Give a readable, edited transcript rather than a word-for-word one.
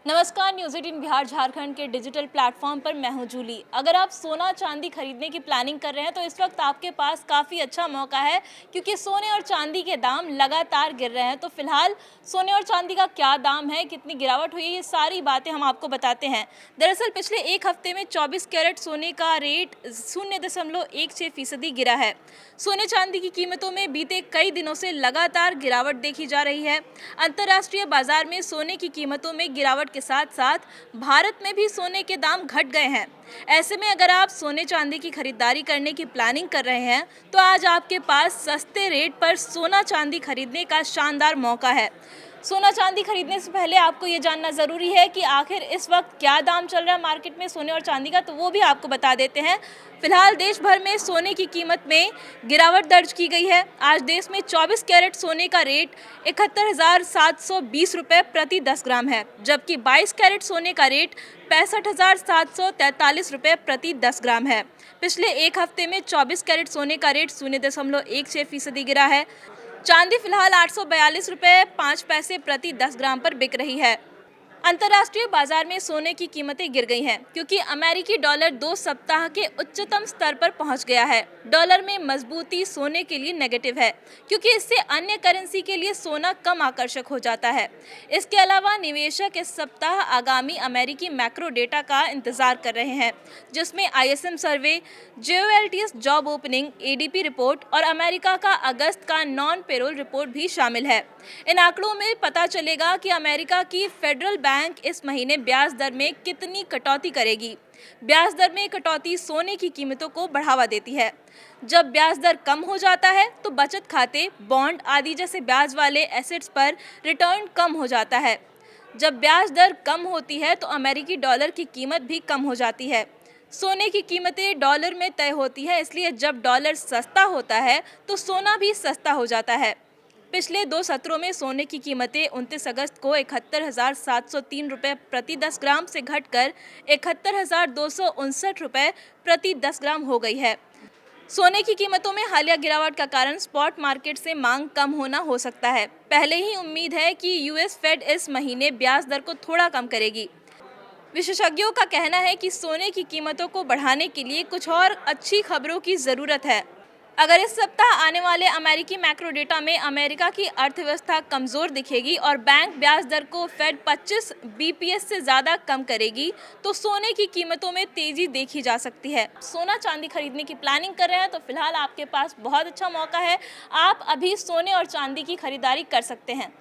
नमस्कार, न्यूज़ 18 बिहार झारखंड के digital platform पर मैं हूं जूली। अगर आप सोना चांदी खरीदने की प्लानिंग कर रहे हैं तो इस वक्त आपके पास काफ़ी अच्छा मौका है, क्योंकि सोने और चांदी के दाम लगातार गिर रहे हैं। तो फिलहाल सोने और चांदी का क्या दाम है, कितनी गिरावट हुई है, ये सारी बातें हम आपको बताते हैं। दरअसल पिछले एक हफ्ते में 24 कैरेट सोने का रेट 0.16% गिरा है। सोने चांदी की कीमतों में बीते कई दिनों से लगातार गिरावट देखी जा रही है। अंतर्राष्ट्रीय बाजार में सोने की कीमतों में गिरावट के साथ साथ भारत में भी सोने के दाम घट गए हैं। ऐसे में अगर आप सोने चांदी की खरीदारी करने की प्लानिंग कर रहे हैं तो आज आपके पास सस्ते रेट पर सोना चांदी खरीदने का शानदार मौका है। सोना चांदी खरीदने से पहले आपको ये जानना ज़रूरी है कि आखिर इस वक्त क्या दाम चल रहा है मार्केट में सोने और चांदी का, तो वो भी आपको बता देते हैं। फिलहाल देश भर में सोने की कीमत में गिरावट दर्ज की गई है। आज देश में 24 कैरेट सोने का रेट 71,720 रुपये प्रति 10 ग्राम है, जबकि 22 कैरेट सोने का रेट 65,743 रुपये प्रति 10 ग्राम है। पिछले एक हफ्ते में 24 कैरेट सोने का रेट 0.16% गिरा है। चांदी फिलहाल 842 रुपये 5 पैसे प्रति 10 ग्राम पर बिक रही है। अंतर्राष्ट्रीय बाजार में सोने की कीमतें गिर गई हैं, क्योंकि अमेरिकी डॉलर 2 सप्ताह के उच्चतम स्तर पर पहुंच गया है। डॉलर में मजबूती सोने के लिए नेगेटिव है, क्योंकि इससे अन्य करेंसी के लिए सोना कम आकर्षक हो जाता है। इसके अलावा निवेशक इस सप्ताह आगामी अमेरिकी मैक्रो डेटा का इंतजार कर रहे हैं, जिसमें ISM सर्वे, JOLTS job opening, ADP report और अमेरिका का अगस्त का नॉन पेरोल रिपोर्ट भी शामिल है। इन आंकड़ों में पता चलेगा कि अमेरिका की फेडरल बैंक इस महीने ब्याज दर में कितनी कटौती करेगी। ब्याज दर में कटौती सोने की कीमतों को बढ़ावा देती है। जब ब्याज दर कम हो जाता है तो बचत खाते, बॉन्ड आदि जैसे ब्याज वाले एसेट्स पर रिटर्न कम हो जाता है। जब ब्याज दर कम होती है तो अमेरिकी डॉलर की कीमत भी कम हो जाती है। सोने की कीमतें डॉलर में तय होती है, इसलिए जब डॉलर सस्ता होता है तो सोना भी सस्ता हो जाता है। पिछले 2 सत्रों में सोने की कीमतें 29 अगस्त को 71,703 रुपये प्रति 10 ग्राम से घटकर 71,259 रुपये प्रति 10 ग्राम हो गई है। सोने की कीमतों में हालिया गिरावट का कारण स्पॉट मार्केट से मांग कम होना हो सकता है। पहले ही उम्मीद है कि US फेड इस महीने ब्याज दर को थोड़ा कम करेगी। विशेषज्ञों का कहना है कि सोने की कीमतों को बढ़ाने के लिए कुछ और अच्छी खबरों की ज़रूरत है। अगर इस सप्ताह आने वाले अमेरिकी मैक्रो डेटा में अमेरिका की अर्थव्यवस्था कमज़ोर दिखेगी और बैंक ब्याज दर को फेड 25 BPS से ज़्यादा कम करेगी तो सोने की कीमतों में तेज़ी देखी जा सकती है। सोना चांदी खरीदने की प्लानिंग कर रहे हैं तो फिलहाल आपके पास बहुत अच्छा मौका है। आप अभी सोने और चांदी की खरीदारी कर सकते हैं।